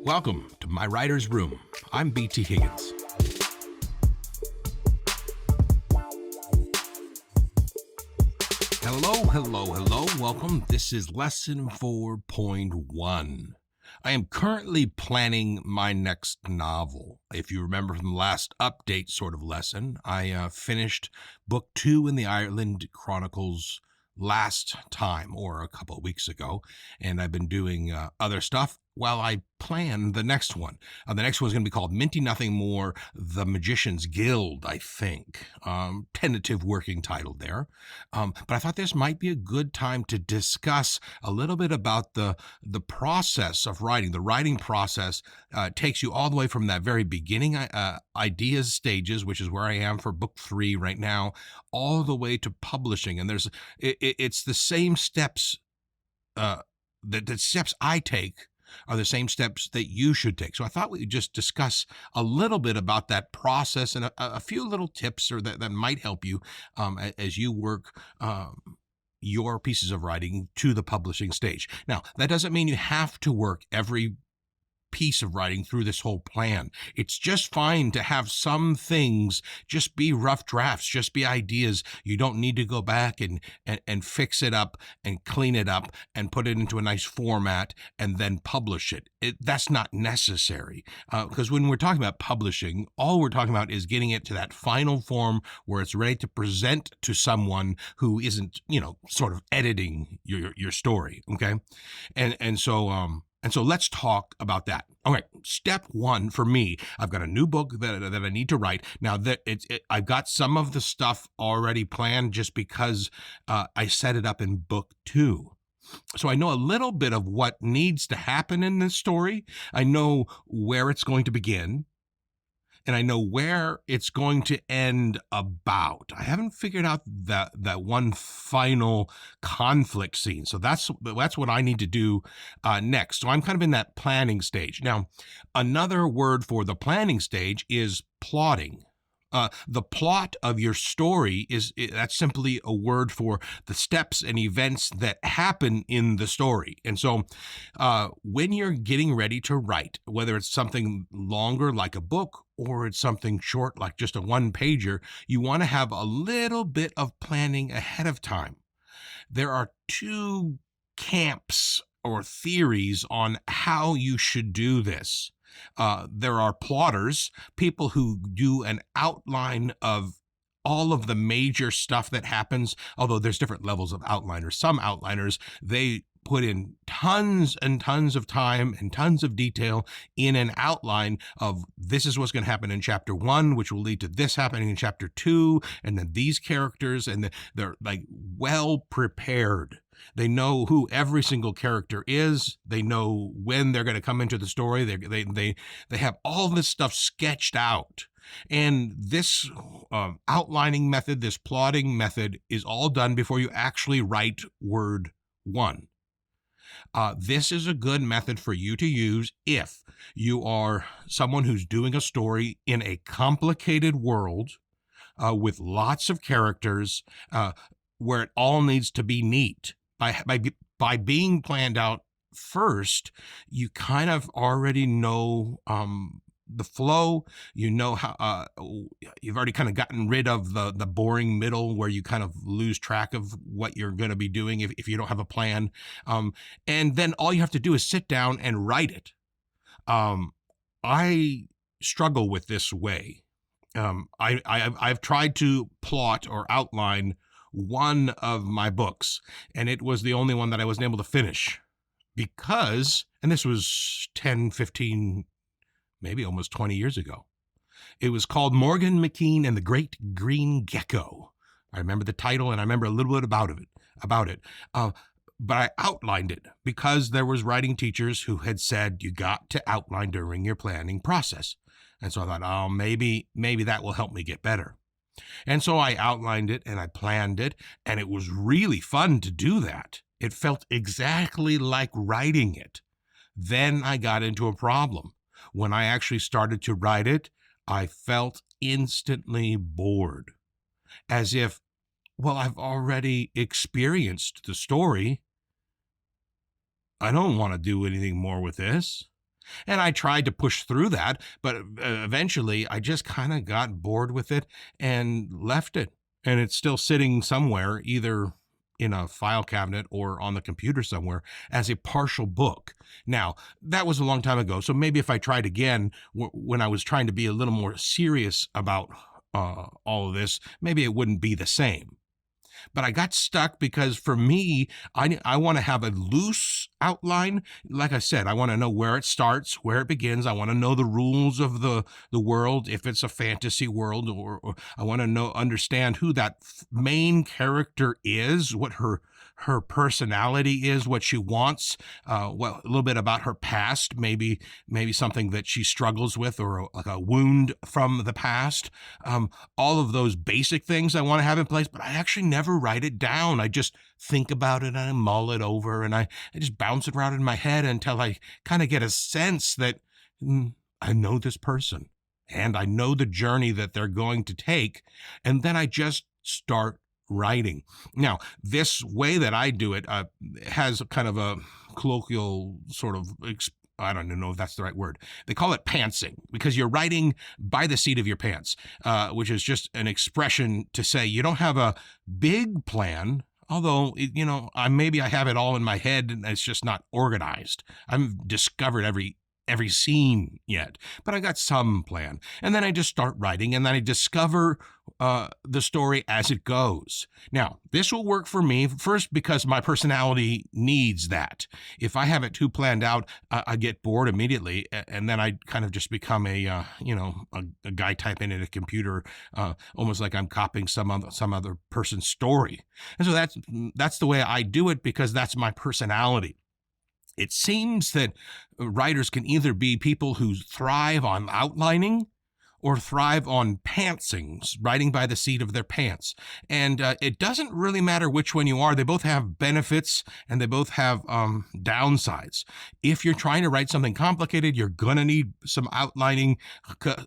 Welcome to my writer's room. I'm BT Higgins. Hello. Welcome. This is lesson 4.1. I am currently planning my next novel. If you remember from the last update sort of lesson, I finished book 2 in the Ireland Chronicles last time, or a couple of weeks ago, and I've been doing other stuff while I plan the next one. The next one is going to be called Minty Nothing More, The Magician's Guild, I think. Tentative working title there. But I thought this might be a good time to discuss a little bit about the process of writing. The writing process takes you all the way from that very beginning ideas stages, which is where I am for book 3 right now, all the way to publishing. And it's the same steps, the steps I take are the same steps that you should take. So I thought we'd just discuss a little bit about that process and a few little tips or that might help you as you work your pieces of writing to the publishing stage. Now, that doesn't mean you have to work every piece of writing through this whole plan. It's just fine to have some things just be rough drafts, just be ideas. You don't need to go back and fix it up and clean it up and put it into a nice format and then publish it. That's not necessary because when we're talking about publishing, all we're talking about is getting it to that final form where it's ready to present to someone who isn't, sort of editing your story. Okay. And so let's talk about that. All right, step 1 for me, I've got a new book that I need to write. Now, I've got some of the stuff already planned just because I set it up in book 2. So I know a little bit of what needs to happen in this story. I know where it's going to begin. And I know where it's going to end about. I haven't figured out that one final conflict scene. So that's what I need to do next. So I'm kind of in that planning stage. Now, another word for the planning stage is plotting. The plot of your story that's simply a word for the steps and events that happen in the story. And so when you're getting ready to write, whether it's something longer like a book or it's something short like just a one-pager, you want to have a little bit of planning ahead of time. There are 2 camps or theories on how you should do this. There are plotters, people who do an outline of all of the major stuff that happens, although there's different levels of outliners. Some outliners, they put in tons and tons of time and tons of detail in an outline of this is what's going to happen in chapter 1, which will lead to this happening in chapter 2, and then these characters, and they're like well prepared. They know who every single character is. They know when they're going to come into the story. They have all this stuff sketched out. And this outlining method, this plotting method is all done before you actually write word 1. This is a good method for you to use if you are someone who's doing a story in a complicated world with lots of characters where it all needs to be neat. By being planned out first, you kind of already know the flow. You know how you've already kind of gotten rid of the boring middle where you kind of lose track of what you're going to be doing if you don't have a plan. And then all you have to do is sit down and write it. I struggle with this way. I've tried to plot or outline one of my books, and it was the only one that I wasn't able to finish because, and this was 10, 15, maybe almost 20 years ago. It was called Morgan McKean and the Great Green Gecko. I remember the title and I remember a little bit about it. But I outlined it because there was writing teachers who had said you got to outline during your planning process. And so I thought, oh, maybe that will help me get better. And so I outlined it and I planned it, and it was really fun to do that. It felt exactly like writing it. Then I got into a problem. When I actually started to write it, I felt instantly bored, as if, well, I've already experienced the story. I don't want to do anything more with this. And I tried to push through that, but eventually I just kind of got bored with it and left it. And it's still sitting somewhere, either in a file cabinet or on the computer somewhere as a partial book. Now, that was a long time ago. So maybe if I tried again when I was trying to be a little more serious about all of this, maybe it wouldn't be the same. But I got stuck because for me, I want to have a loose outline. Like I said, I want to know where it starts, where it begins. I want to know the rules of the world, if it's a fantasy world, or I want to understand who that main character is, what her personality is, what she wants, a little bit about her past, maybe something that she struggles with, or like a wound from the past. All of those basic things I want to have in place, but I actually never write it down. I just think about it and I mull it over and I just bounce it around in my head until I kind of get a sense that I know this person and I know the journey that they're going to take. And then I just start writing. Now, this way that I do it has kind of a colloquial sort of I don't even know if that's the right word. They call it pantsing because you're writing by the seat of your pants, which is just an expression to say you don't have a big plan. Although, maybe I have it all in my head and it's just not organized. I haven't discovered every scene yet, but I got some plan. And then I just start writing and then I discover the story as it goes. Now, this will work for me first because my personality needs that. If I have it too planned out, I get bored immediately, and then I kind of just become a guy typing in a computer, almost like I'm copying some other person's story. And so that's the way I do it because that's my personality. It seems that writers can either be people who thrive on outlining or thrive on pantsing, writing by the seat of their pants. And it doesn't really matter which one you are. They both have benefits and they both have downsides. If you're trying to write something complicated, you're going to need some outlining.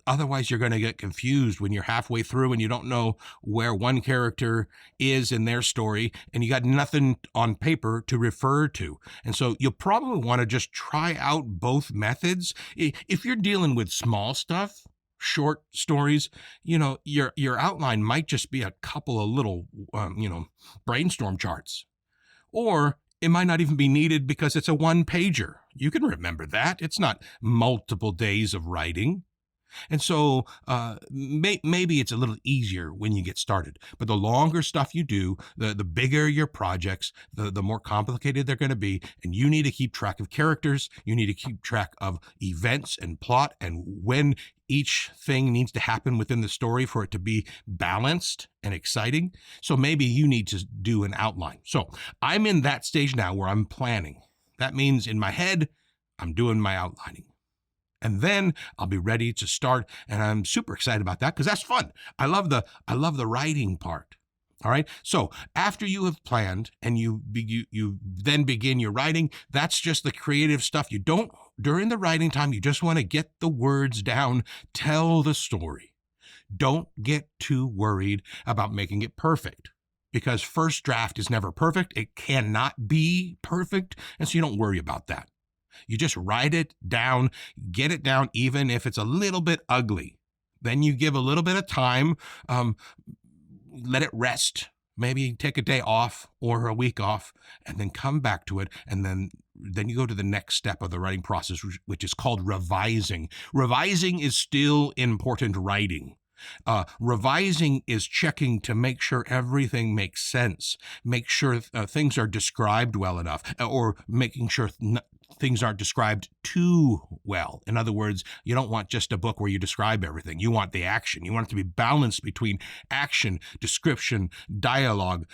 Otherwise, you're going to get confused when you're halfway through and you don't know where one character is in their story and you got nothing on paper to refer to. And so you'll probably want to just try out both methods. If you're dealing with small stuff, short stories, your outline might just be a couple of little, brainstorm charts. Or it might not even be needed because it's a one-pager. You can remember that. It's not multiple days of writing. And so maybe it's a little easier when you get started. But the longer stuff you do, the bigger your projects, the more complicated they're going to be. And you need to keep track of characters. You need to keep track of events and plot and when each thing needs to happen within the story for it to be balanced and exciting. So maybe you need to do an outline. So I'm in that stage now where I'm planning. That means in my head, I'm doing my outlining. And then I'll be ready to start. And I'm super excited about that because that's fun. I love the writing part. All right. So after you have planned and you then begin your writing, that's just the creative stuff. You don't, during the writing time, you just want to get the words down, tell the story. Don't get too worried about making it perfect because first draft is never perfect. It cannot be perfect. And so you don't worry about that. You just write it down, get it down, even if it's a little bit ugly. Then you give a little bit of time, let it rest, maybe take a day off or a week off, and then come back to it. And then you go to the next step of the writing process, which is called revising. Revising is still important writing. Revising is checking to make sure everything makes sense, make sure things are described well enough, or making sure things aren't described too well. In other words, you don't want just a book where you describe everything. You want the action. You want it to be balanced between action, description, dialogue,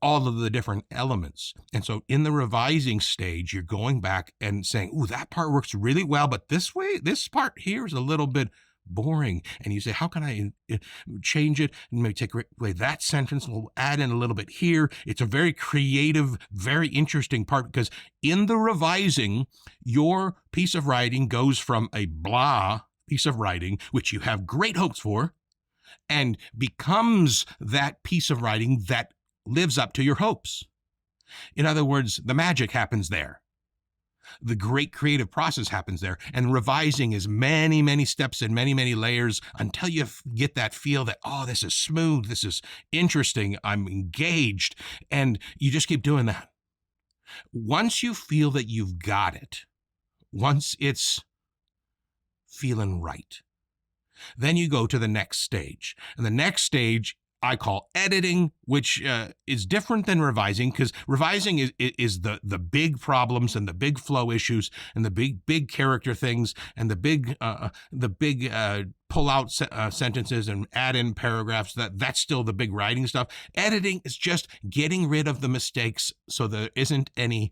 all of the different elements. And so in the revising stage, you're going back and saying, ooh, that part works really well, but this part here is a little bit boring. And you say, how can I change it? And maybe take away that sentence. We'll add in a little bit here. It's a very creative, very interesting part because in the revising, your piece of writing goes from a blah piece of writing, which you have great hopes for, and becomes that piece of writing that lives up to your hopes. In other words, the magic happens there. the great creative process happens there. And revising is many, many steps and many, many layers until you get that feel that, oh, this is smooth, this is interesting, I'm engaged. And you just keep doing that. Once you feel that you've got it, once it's feeling right, then you go to the next stage. And the next stage I call editing, which is different than revising, because revising is the big problems and the big flow issues and the big character things and the big pull out sentences and add in paragraphs. That's still the big writing stuff. Editing is just getting rid of the mistakes so there isn't any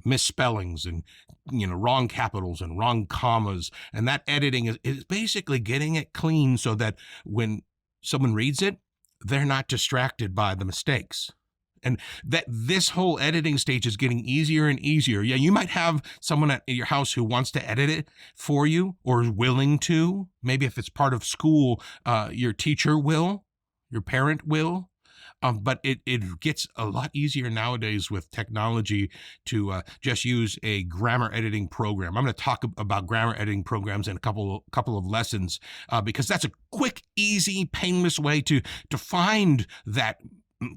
misspellings and wrong capitals and wrong commas. And that editing is basically getting it clean so that when someone reads it, they're not distracted by the mistakes. And that this whole editing stage is getting easier and easier. Yeah, you might have someone at your house who wants to edit it for you or is willing to. Maybe if it's part of school, your teacher will, your parent will. But it gets a lot easier nowadays with technology to just use a grammar editing program. I'm going to talk about grammar editing programs in a couple of lessons because that's a quick, easy, painless way to find that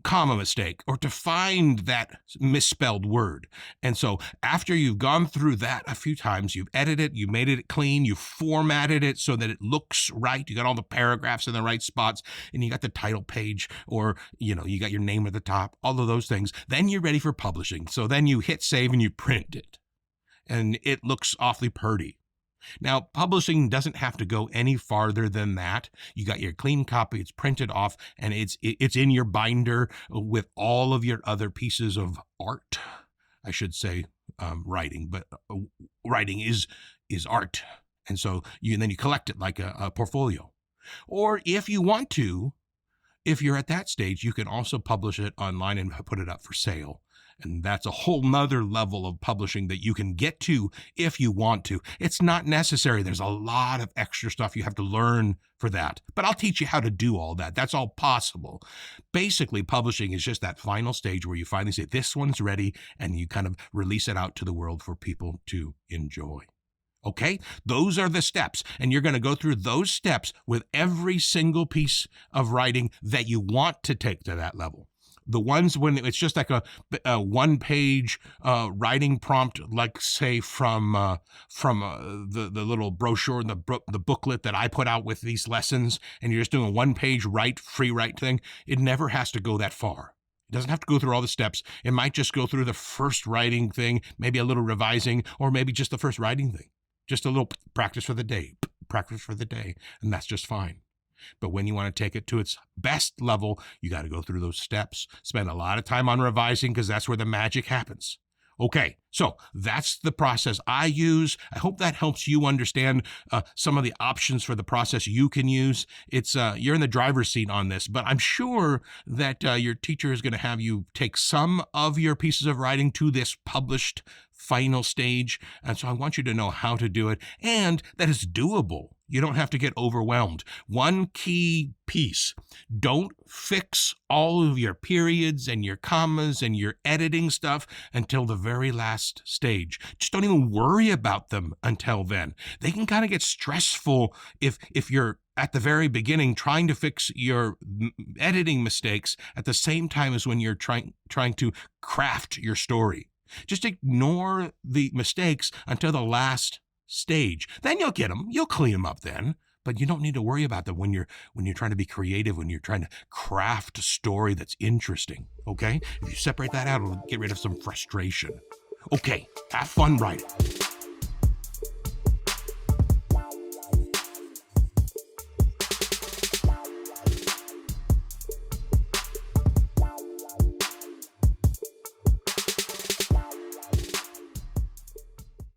comma mistake or to find that misspelled word. And so after you've gone through that a few times, you've edited it, you made it clean, you formatted it so that it looks right, you got all the paragraphs in the right spots, and you got the title page, or you got your name at the top, all of those things, then you're ready for publishing. So then you hit save and you print it, and it looks awfully pretty. Now, publishing doesn't have to go any farther than that. You got your clean copy, it's printed off, and it's in your binder with all of your other pieces of art. I should say writing, but writing is art. And so then you collect it like a portfolio. Or if you want to, if you're at that stage, you can also publish it online and put it up for sale. And that's a whole nother level of publishing that you can get to if you want to. It's not necessary. There's a lot of extra stuff you have to learn for that. But I'll teach you how to do all that. That's all possible. Basically, publishing is just that final stage where you finally say, this one's ready, and you kind of release it out to the world for people to enjoy. Okay, those are the steps, and you're going to go through those steps with every single piece of writing that you want to take to that level. The ones when it's just like a one-page writing prompt, like say from the little brochure, the booklet that I put out with these lessons, and you're just doing a one-page free write thing, it never has to go that far. It doesn't have to go through all the steps. It might just go through the first writing thing, maybe a little revising, or maybe just the first writing thing. Just a little practice for the day, and that's just fine. But when you want to take it to its best level, you got to go through those steps, spend a lot of time on revising because that's where the magic happens. Okay, so that's the process I use. I hope that helps you understand some of the options for the process you can use. It's you're in the driver's seat on this, but I'm sure that your teacher is going to have you take some of your pieces of writing to this published final stage. And so I want you to know how to do it and that it's doable. You don't have to get overwhelmed. One key piece, don't fix all of your periods and your commas and your editing stuff until the very last stage. Just don't even worry about them until then. They can kind of get stressful if you're at the very beginning trying to fix your editing mistakes at the same time as when you're trying to craft your story. Just ignore the mistakes until the last stage. Then you'll get them. You'll clean them up then. But you don't need to worry about them when you're trying to be creative, when you're trying to craft a story that's interesting. Okay? If you separate that out, it'll get rid of some frustration. Okay, have fun writing.